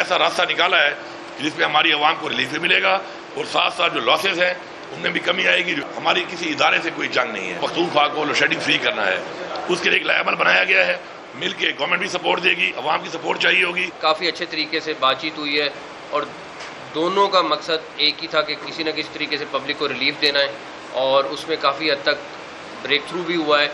ایسا راستہ نکالا ہے جس میں ہماری عوام کو ریلیف بھی ملے گا اور ساتھ ساتھ جو لاسز ہیں ان میں بھی کمی آئے گی. ہماری کسی ادارے سے کوئی جنگ نہیں ہے. پختونخوا کو لوڈ شیڈنگ فری کرنا ہے, اس کے لیے ایک لائحہ بنایا گیا ہے. مل کے گورنمنٹ بھی سپورٹ دے گی, عوام کی سپورٹ چاہیے ہوگی. کافی اچھے طریقے سے بات چیت ہوئی ہے اور دونوں کا مقصد ایک ہی تھا کہ کسی نہ کسی طریقے سے پبلک کو ریلیف دینا ہے اور اس میں کافی حد تک بریک تھرو بھی ہوا ہے.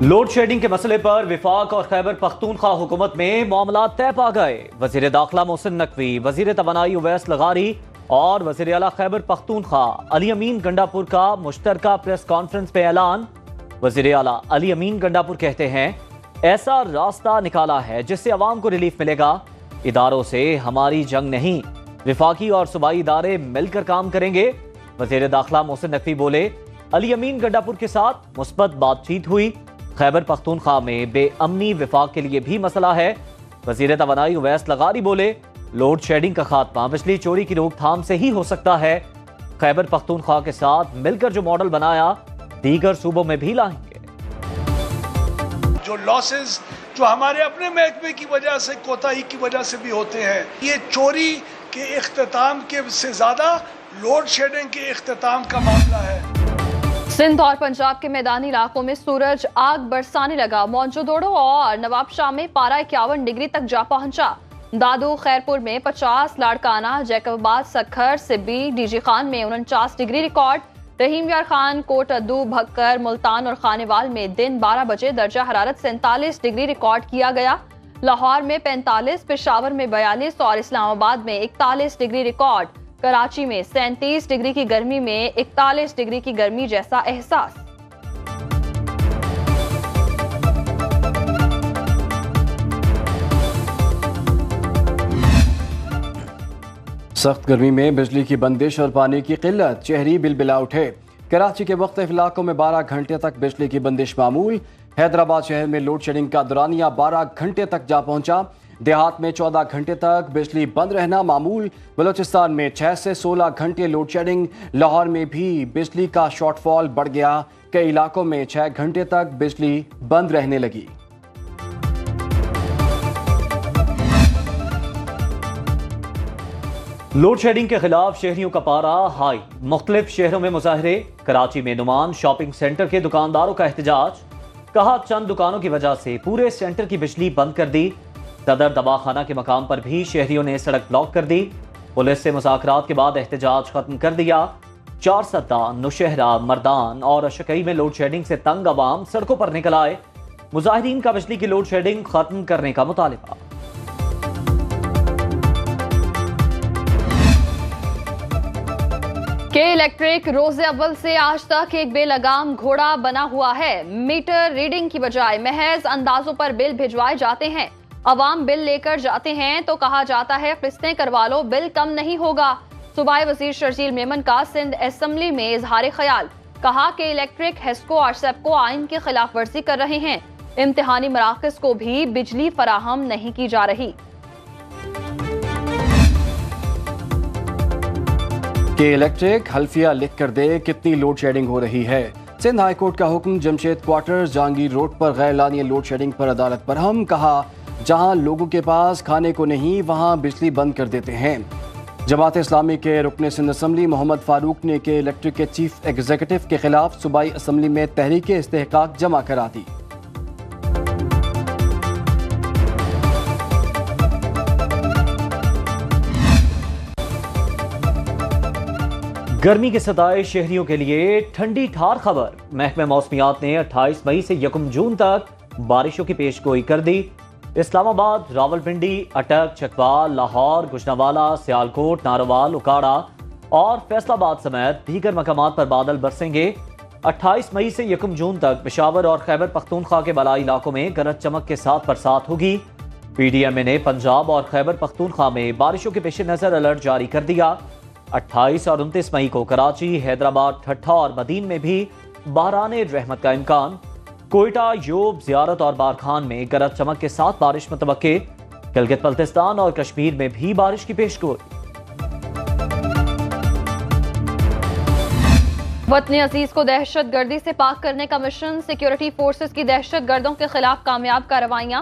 لوڈ شیڈنگ کے مسئلے پر وفاق اور خیبر پختونخوا حکومت میں معاملات طے پا گئے. وزیر داخلہ محسن نقوی, وزیر توانائی اویس لغاری اور وزیر اعلیٰ خیبر پختونخوا علی امین گنڈاپور کا مشترکہ پریس کانفرنس پہ اعلان. وزیر اعلیٰ علی امین گنڈاپور کہتے ہیں ایسا راستہ نکالا ہے جس سے عوام کو ریلیف ملے گا. اداروں سے ہماری جنگ نہیں, وفاقی اور صوبائی ادارے مل کر کام کریں گے. وزیر داخلہ محسن نقوی بولے علی امین گنڈاپور کے ساتھ مثبت بات چیت ہوئی. خیبر پختونخوا میں بے امنی وفاق کے لیے بھی مسئلہ ہے. وزیر توانائی اویس لغاری بولے لوڈ شیڈنگ کا خاتمہ بجلی چوری کی روک تھام سے ہی ہو سکتا ہے. خیبر پختونخوا کے ساتھ مل کر جو ماڈل بنایا دیگر صوبوں میں بھی لائیں گے. جو لاسز جو ہمارے اپنے محکمے کی وجہ سے, کوتاہی کی وجہ سے بھی ہوتے ہیں, یہ چوری کے اختتام کے سے زیادہ لوڈ شیڈنگ کے اختتام کا معاملہ ہے. سندھ اور پنجاب کے میدانی علاقوں میں سورج آگ برسانے لگا. موجودوڑو اور نواب شاہ میں پارا 51 ڈگری تک جا پہنچا. دادو خیرپور میں 50, لاڑکانہ, جیکب آباد, سکھر, سبی, ڈی جی خان میں 49 ڈگری ریکارڈ. رحیم یار خان, کوٹ ادو, بھکر, ملتان اور خانیوال میں دن 12 بجے درجہ حرارت 47 ڈگری ریکارڈ کیا گیا. لاہور میں 45, پشاور میں 42 اور اسلام آباد میں 41 ڈگری ریکارڈ. کراچی میں 37 ڈگری کی گرمی میں 41 ڈگری کی گرمی جیسا احساس. سخت گرمی میں بجلی کی بندش اور پانی کی قلت, شہری بلبلا اٹھے. کراچی کے مختلف علاقوں میں 12 گھنٹے تک بجلی کی بندش معمول. حیدرآباد شہر میں لوڈ شیڈنگ کا دورانیہ 12 گھنٹے تک جا پہنچا. دیہات میں 14 گھنٹے تک بجلی بند رہنا معمول. بلوچستان میں 6 سے 16 گھنٹے لوڈ شیڈنگ. لاہور میں بھی بجلی کا شارٹ فال بڑھ گیا. کئی علاقوں میں 6 گھنٹے تک بجلی بند رہنے لگی. لوڈ شیڈنگ کے خلاف شہریوں کا پارا ہائی. مختلف شہروں میں مظاہرے. کراچی میں نعمان شاپنگ سینٹر کے دکانداروں کا احتجاج. کہا چند دکانوں کی وجہ سے پورے سینٹر کی بجلی بند کر دی. صدر دواخانہ کے مقام پر بھی شہریوں نے سڑک بلاک کر دی. پولیس سے مذاکرات کے بعد احتجاج ختم کر دیا. چارسدہ, نوشہرہ, مردان اور اشکئی میں لوڈ شیڈنگ سے تنگ عوام سڑکوں پر نکل آئے. مظاہرین کا بجلی کی لوڈ شیڈنگ ختم کرنے کا مطالبہ. کے الیکٹرک روز اول سے آج تک ایک بے لگام گھوڑا بنا ہوا ہے. میٹر ریڈنگ کی بجائے محض اندازوں پر بل بھجوائے جاتے ہیں. عوام بل لے کر جاتے ہیں تو کہا جاتا ہے قسطیں کروا لو, بل کم نہیں ہوگا. صوبائی وزیر شرجیل میمن کا سندھ اسمبلی میں اظہار خیال. کہا کہ الیکٹرک, ہیسکو اور سیپکو آئین کی خلاف ورزی کر رہے ہیں. امتحانی مراکز کو بھی بجلی فراہم نہیں کی جا رہی. کہ الیکٹرک حلفیہ لکھ کر دے کتنی لوڈ شیڈنگ ہو رہی ہے. سندھ ہائی کورٹ کا حکم. جمشید کوارٹر, جہانگیر روڈ پر غیر لانیہ لوڈ شیڈنگ پر عدالت برہم. کہا جہاں لوگوں کے پاس کھانے کو نہیں وہاں بجلی بند کر دیتے ہیں. جماعت اسلامی کے رکن سندھ اسمبلی محمد فاروق نے کے الیکٹرک کے چیف ایگزیکٹو کے خلاف صوبائی اسمبلی میں تحریک استحقاق جمع کرا دی. گرمی کے ستائے شہریوں کے لیے ٹھنڈی ٹھار خبر. محکمہ موسمیات نے 28 مئی سے 1 جون تک بارشوں کی پیش گوئی کر دی. اسلام آباد, راولپنڈی, اٹک, چکوال, لاہور, گجرانوالہ, سیالکوٹ, ناروال, اکاڑا اور فیصل آباد سمیت دیگر مقامات پر بادل برسیں گے. 28 مئی سے 1 جون تک پشاور اور خیبر پختونخوا کے بالائی علاقوں میں گرج چمک کے ساتھ برسات ہوگی. پی ڈی ایم اے نے پنجاب اور خیبر پختونخوا میں بارشوں کے پیش نظر الرٹ جاری کر دیا. 28 اور 29 مئی کو کراچی, حیدرآباد, ٹھٹھا اور مدین میں بھی باران رحمت کا امکان. کوئٹہ, یوب, زیارت اور بارکھان میں گرج چمک کے ساتھ بارش متوقع. گلگت بلتستان اور کشمیر میں بھی بارش کی پیشگوئی. وطن عزیز کو دہشت گردی سے پاک کرنے کا مشن. سیکیورٹی فورسز کی دہشت گردوں کے خلاف کامیاب کارروائیاں.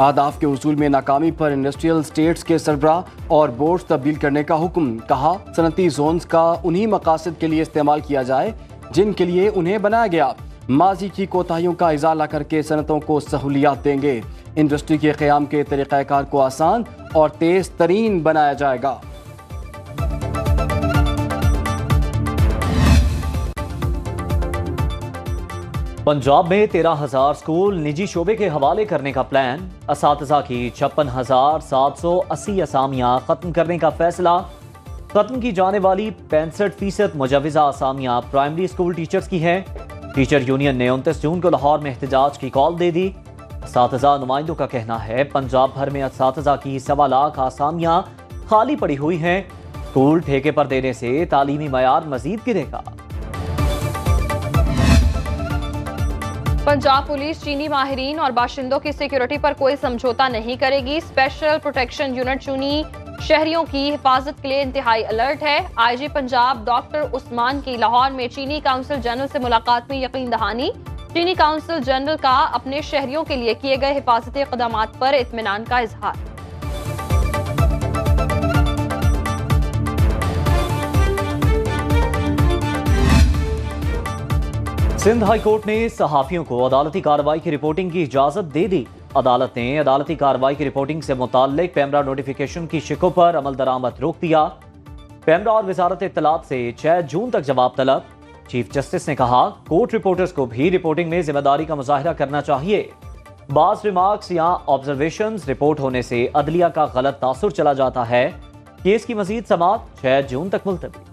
اہداف کے حصول میں ناکامی پر انڈسٹریل اسٹیٹس کے سربراہ اور بورڈز تبدیل کرنے کا حکم، کہا صنعتی زونز کا انہی مقاصد کے لیے استعمال کیا جائے جن کے لیے انہیں بنایا گیا، ماضی کی کوتاہیوں کا ازالہ کر کے صنعتوں کو سہولیات دیں گے، انڈسٹری کے قیام کے طریقہ کار کو آسان اور تیز ترین بنایا جائے گا۔ پنجاب میں 13,000 اسکول نجی شعبے کے حوالے کرنے کا پلان، اساتذہ کی 56,780 اسامیاں ختم کرنے کا فیصلہ، ختم کی جانے والی 65% مجوزہ اسامیاں پرائمری اسکول ٹیچرز کی ہیں۔ ٹیچر یونین نے 29 جون کو لاہور میں احتجاج کی کال دے دی۔ اساتذہ نمائندوں کا کہنا ہے پنجاب بھر میں اساتذہ کی 1.25 لاکھ اسامیاں خالی پڑی ہوئی ہیں، اسکول ٹھیکے پر دینے سے تعلیمی معیار مزید گرے گا۔ پنجاب پولیس چینی ماہرین اور باشندوں کی سیکیورٹی پر کوئی سمجھوتا نہیں کرے گی، اسپیشل پروٹیکشن یونٹ چینی شہریوں کی حفاظت کے لیے انتہائی الرٹ ہے۔ آئی جی پنجاب ڈاکٹر عثمان کی لاہور میں چینی کونسل جنرل سے ملاقات میں یقین دہانی، چینی کونسل جنرل کا اپنے شہریوں کے لیے کیے گئے حفاظتی اقدامات پر اطمینان کا اظہار۔ سندھ ہائی کورٹ نے صحافیوں کو عدالتی کارروائی کی رپورٹنگ کی اجازت دے دی۔ عدالت نے عدالتی کارروائی کی رپورٹنگ سے متعلق پیمرا نوٹیفیکیشن کی شکوں پر عمل درآمد روک دیا۔ پیمرا اور وزارت اطلاعات سے 6 جون تک جواب طلب۔ چیف جسٹس نے کہا کورٹ رپورٹرز کو بھی رپورٹنگ میں ذمہ داری کا مظاہرہ کرنا چاہیے۔ بعض ریمارکس یا آبزرویشنز رپورٹ ہونے سے عدلیہ کا غلط تاثر چلا جاتا ہے۔ کیس کی مزید سماعت 6 جون تک ملتوی۔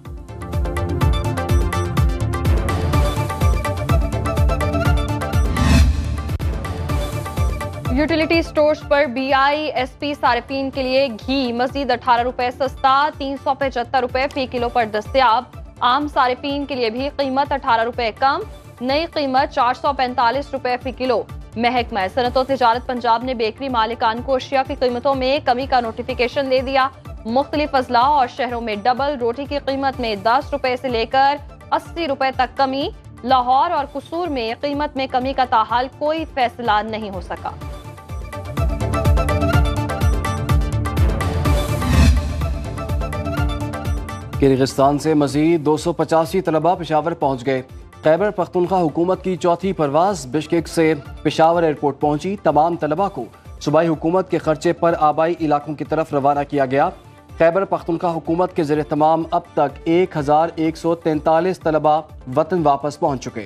یوٹیلیٹی سٹورز پر بی آئی ایس پی صارفین کے لیے گھی مزید 18 روپے سستا، 375 روپے فی کلو پر دستیاب۔ عام صارفین کے لیے بھی قیمت 18 روپے کم، نئی قیمت 445 روپے فی کلو۔ محکمہ صنعت و تجارت پنجاب نے بیکری مالکان کو اشیاء کی قیمتوں میں کمی کا نوٹیفیکیشن دے دیا۔ مختلف اضلاع اور شہروں میں ڈبل روٹی کی قیمت میں 10 روپے سے لے کر 80 روپے تک کمی۔ لاہور اور قصور میں قیمت میں کمی کا تاحال کوئی فیصلہ نہیں ہو سکا۔ کرغستان سے مزید 285 طلبہ پشاور پہنچ گئے۔ خیبر پختونخوا حکومت کی چوتھی پرواز بشکیک سے پشاور ایئرپورٹ پہنچی۔ تمام طلبہ کو صوبائی حکومت کے خرچے پر آبائی علاقوں کی طرف روانہ کیا گیا۔ خیبر پختونخوا حکومت کے زیر اہتمام اب تک 1143 طلبہ وطن واپس پہنچ چکے۔